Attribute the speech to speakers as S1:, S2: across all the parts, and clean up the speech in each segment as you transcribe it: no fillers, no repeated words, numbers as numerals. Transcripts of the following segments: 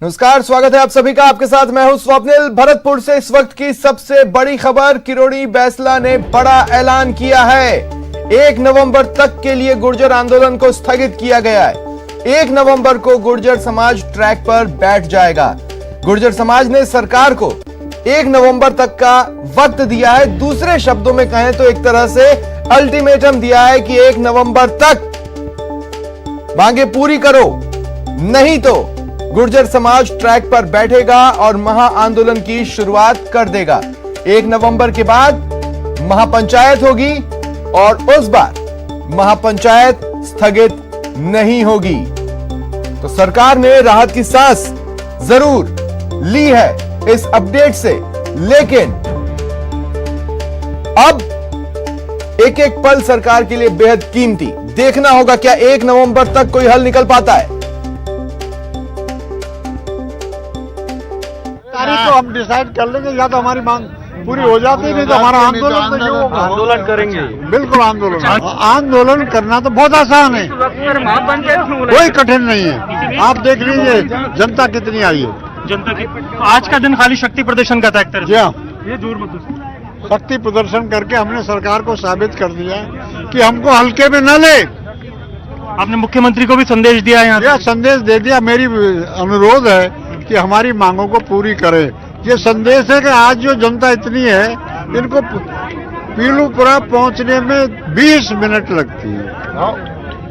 S1: नमस्कार, स्वागत है आप सभी का। आपके साथ मैं हूं स्वप्निल। भरतपुर से इस वक्त की सबसे बड़ी खबर। किरोड़ी बैसला ने बड़ा ऐलान किया है। 1 नवंबर तक के लिए गुर्जर आंदोलन को स्थगित किया गया है। 1 नवंबर को गुर्जर समाज ट्रैक पर बैठ जाएगा। गुर्जर समाज ने सरकार को 1 नवंबर तक का वक्त दिया है। दूसरे शब्दों में कहें तो एक तरह से अल्टीमेटम दिया है कि 1 नवंबर तक मांगे पूरी करो, नहीं तो गुर्जर समाज ट्रैक पर बैठेगा और महा आंदोलन की शुरुआत कर देगा। 1 नवंबर के बाद महापंचायत होगी और उस बार महापंचायत स्थगित नहीं होगी। तो सरकार ने राहत की सांस जरूर ली है इस अपडेट से, लेकिन अब एक एक पल सरकार के लिए बेहद कीमती। देखना होगा क्या 1 नवंबर तक कोई हल निकल पाता है।
S2: तारीख को हम डिसाइड कर लेंगे, या तो हमारी मांग पूरी हो जाती, नहीं तो हमारा आंदोलन करेंगे। बिल्कुल आंदोलन करना तो बहुत आसान है, कोई कठिन नहीं है। आप देख लीजिए जनता कितनी आई है।
S3: जनता की आज का दिन खाली शक्ति प्रदर्शन का था एक तरह से।
S2: ये जोर मत, शक्ति प्रदर्शन करके हमने सरकार को साबित कर दिया कि हमको हल्के में न ले।
S3: आपने मुख्यमंत्री को भी संदेश दिया, यहाँ
S2: संदेश दे दिया। मेरी अनुरोध है कि हमारी मांगों को पूरी करे। ये संदेश है कि आज जो जनता इतनी है, इनको पीलूपुरा पहुंचने में 20 मिनट लगती है।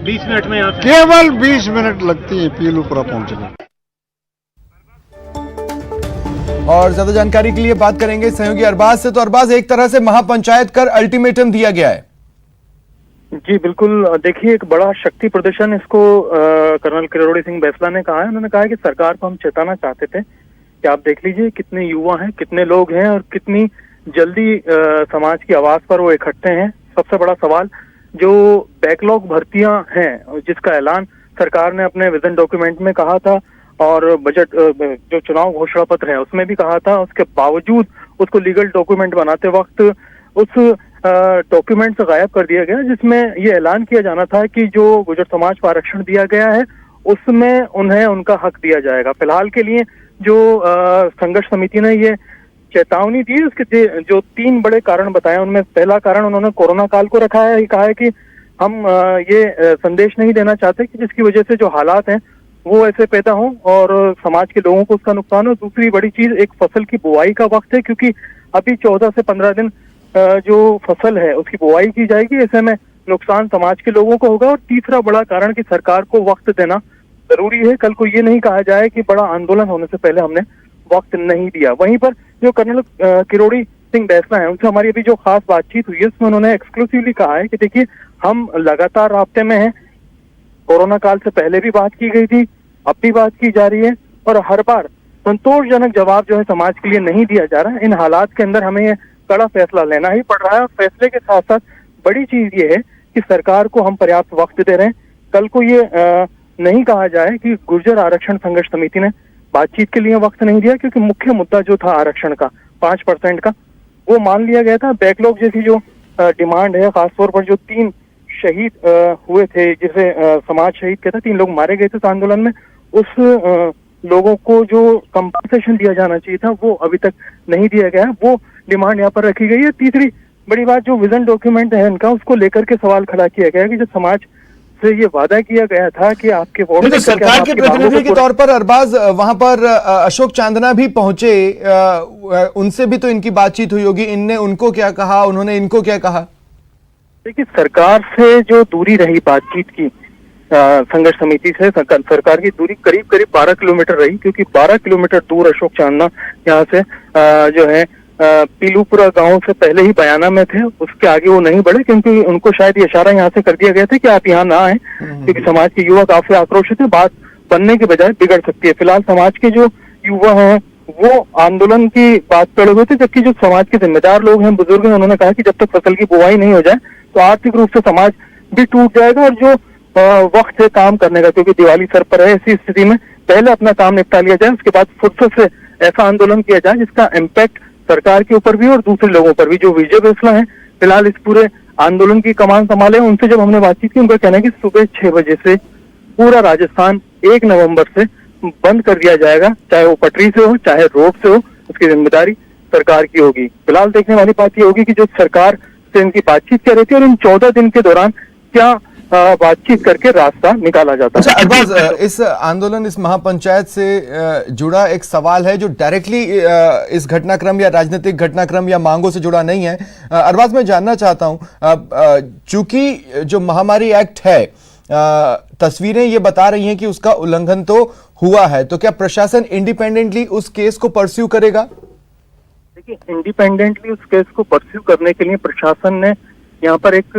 S3: 20 मिनट में यहाँ
S2: केवल 20 मिनट लगती है पीलूपुरा पहुंचने में।
S1: और ज्यादा जानकारी के लिए बात करेंगे सहयोगी अरबाज से। तो अरबाज, एक तरह से महापंचायत कर अल्टीमेटम दिया गया है।
S4: जी बिल्कुल। देखिए, एक बड़ा शक्ति प्रदर्शन इसको कर्नल किरोड़ी सिंह बैसला ने कहा है। उन्होंने कहा है कि सरकार को हम चेताना चाहते थे कि आप देख लीजिए कितने युवा हैं, कितने लोग हैं और कितनी जल्दी समाज की आवाज पर वो इकट्ठे हैं। सबसे बड़ा सवाल जो बैकलॉग भर्तियां हैं, जिसका ऐलान सरकार ने अपने विजन डॉक्यूमेंट में कहा था और बजट जो चुनाव घोषणा पत्र है उसमें भी कहा था, उसके बावजूद उसको लीगल डॉक्यूमेंट बनाते वक्त उस डॉक्यूमेंट से गायब कर दिया गया, जिसमें ये ऐलान किया जाना था कि जो गुर्जर समाज को आरक्षण दिया गया है उसमें उन्हें उनका हक दिया जाएगा। फिलहाल के लिए जो संघर्ष समिति ने ये चेतावनी दी, उसके जो 3 बड़े कारण बताए, उनमें पहला कारण उन्होंने कोरोना काल को रखा है। कहा है कि हम ये संदेश नहीं देना चाहते कि जिसकी वजह से जो हालात हैं वो ऐसे पैदा हों और समाज के लोगों को उसका नुकसान हो। दूसरी बड़ी चीज, एक फसल की बुआई का वक्त है, क्योंकि अभी 14 से 15 दिन जो फसल है उसकी बुआई की जाएगी। ऐसे में नुकसान समाज के लोगों को होगा। और तीसरा बड़ा कारण कि सरकार को वक्त देना जरूरी है। कल को ये नहीं कहा जाए कि बड़ा आंदोलन होने से पहले हमने वक्त नहीं दिया। वहीं पर जो कर्नल किरोड़ी सिंह बैसला है, उनसे हमारी अभी जो खास बातचीत हुई है उसमें उन्होंने एक्सक्लूसिवली कहा है कि देखिए, हम लगातार राब्ते में हैं। कोरोना काल से पहले भी बात की गई थी, अब भी बात की जा रही है और हर बार संतोषजनक जवाब जो है समाज के लिए नहीं दिया जा रहा है। इन हालात के अंदर हमें कड़ा फैसला लेना ही पड़ रहा है। और फैसले के साथ साथ बड़ी चीज ये है कि सरकार को हम पर्याप्त वक्त दे रहे हैं। कल को ये नहीं कहा जाए कि गुर्जर आरक्षण संघर्ष समिति ने बातचीत के लिए वक्त नहीं दिया, क्योंकि मुख्य मुद्दा जो था आरक्षण का 5% का, वो मान लिया गया था। बैकलॉग जैसी जो डिमांड है, खासतौर पर जो 3 शहीद हुए थे, जिसे समाज शहीद कहता, 3 लोग मारे गए थे इस आंदोलन में, उस लोगों को जो कंपनसेशन दिया जाना चाहिए था वो अभी तक नहीं दिया गया है। वो डिमांड यहाँ पर रखी गई है। तीसरी बड़ी बात, जो विजन डॉक्यूमेंट है इनका, उसको लेकर के सवाल खड़ा किया गया है कि जो समाज से ये वादा किया गया था कि आपके वोट
S1: तो सरकार के प्रतिनिधि के तौर पर अरबाज, वहां पर अशोक चांदना भी पहुंचे, उनसे भी तो इनकी बातचीत हुई होगी। इनने उनको क्या कहा, उन्होंने इनको क्या कहा?
S4: देखिए, सरकार से जो दूरी रही बातचीत की संघर्ष समिति से, सरकार की दूरी करीब करीब 12 किलोमीटर रही, क्योंकि 12 किलोमीटर दूर अशोक चांदना यहाँ से जो है पीलूपुरा गांव से पहले ही बयाना में थे। उसके आगे वो नहीं बढ़े, क्योंकि उनको शायद ये इशारा यहाँ से कर दिया गया था कि आप यहाँ ना आए, क्योंकि समाज के युवा काफी आक्रोशित है, बात बनने के बजाय बिगड़ सकती है। फिलहाल समाज के जो युवा हैं वो आंदोलन की बात कर हुए थे, जबकि जो समाज के जिम्मेदार लोग हैं, बुजुर्ग हैं, उन्होंने कहा कि जब तक फसल की बुआई नहीं हो जाए तो आर्थिक रूप से समाज भी टूट जाएगा। और जो वक्त है काम करने का, क्योंकि दिवाली सर पर है, ऐसी स्थिति में पहले अपना काम निपटा लिया जाए, उसके बाद फुर्सत से ऐसा आंदोलन किया जाए जिसका इम्पैक्ट सरकार के ऊपर भी और दूसरे लोगों पर भी। जो विजय बैसला है फिलहाल इस पूरे आंदोलन की कमान संभाले, उनसे जब हमने बातचीत की, उनका कहना है कि सुबह 6 बजे से पूरा राजस्थान 1 नवंबर से बंद कर दिया जाएगा, चाहे वो पटरी से हो चाहे रोड से हो, उसकी जिम्मेदारी सरकार की होगी। फिलहाल देखने वाली बात ये होगी कि जो सरकार से इनकी बातचीत कर रही थी और इन 14 दिन के दौरान क्या बातचीत करके रास्ता निकाला जाता है।
S1: अच्छा अरबाज, इस आंदोलन, इस महापंचायत से जुड़ा एक सवाल है जो डायरेक्टली इस घटनाक्रम या राजनीतिक घटनाक्रम या मांगों से जुड़ा नहीं है। अरबाज, मैं जानना चाहता हूं, चूंकि जो महामारी एक्ट है, तस्वीरें ये बता रही हैं कि उसका उल्लंघन तो हुआ है, तो क्या प्रशासन इंडिपेंडेंटली उस केस को परस्यू करेगा?
S4: देखिए, इंडिपेंडेंटली उस केस को परस्यू करने के लिए प्रशासन ने यहाँ पर एक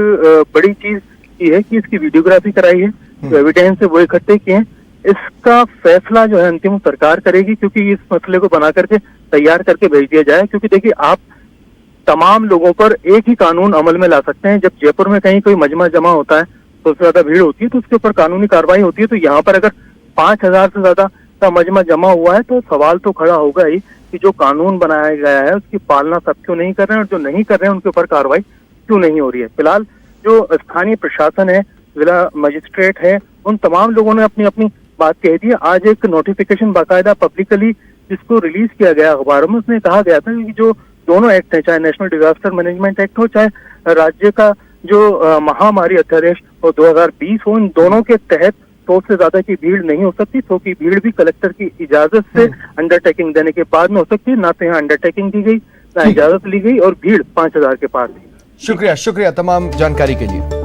S4: बड़ी चीज की है कि इसकी वीडियोग्राफी कराई है, जो एविडेंस है वो इकट्ठे किए हैं। इसका फैसला जो है अंतिम सरकार करेगी, क्योंकि इस मसले को बना करके तैयार करके भेज दिया जाए। क्योंकि देखिए, आप तमाम लोगों पर एक ही कानून अमल में ला सकते हैं। जब जयपुर में कहीं कोई मजमा जमा होता है तो उससे ज्यादा भीड़ होती है तो उसके ऊपर कानूनी कार्रवाई होती है। तो यहाँ पर अगर 5000 से ज्यादा का मजमा जमा हुआ है तो सवाल तो खड़ा होगा ही कि जो कानून बनाया गया है उसकी पालना सब क्यों नहीं कर रहे हैं, और जो नहीं कर रहे हैं उनके ऊपर कार्रवाई क्यों नहीं हो रही है। फिलहाल जो स्थानीय प्रशासन है, जिला मजिस्ट्रेट है, उन तमाम लोगों ने अपनी अपनी बात कह दी है। आज एक नोटिफिकेशन बाकायदा पब्लिकली जिसको रिलीज किया गया अखबारों में, उसमें कहा गया था कि जो दोनों एक्ट है, चाहे नेशनल डिजास्टर मैनेजमेंट एक्ट हो चाहे राज्य का जो महामारी अध्यादेश हो 2020 हो, इन दोनों के तहत 100 से ज्यादा की भीड़ नहीं हो सकती। 100 की भीड़ भी कलेक्टर की इजाजत से अंडरटेकिंग देने के बाद में हो सकती है। ना तो यहाँ अंडरटेकिंग दी गई, ना इजाजत ली गई, और भीड़ 5000 के पार थी।
S1: शुक्रिया तमाम जानकारी के लिए।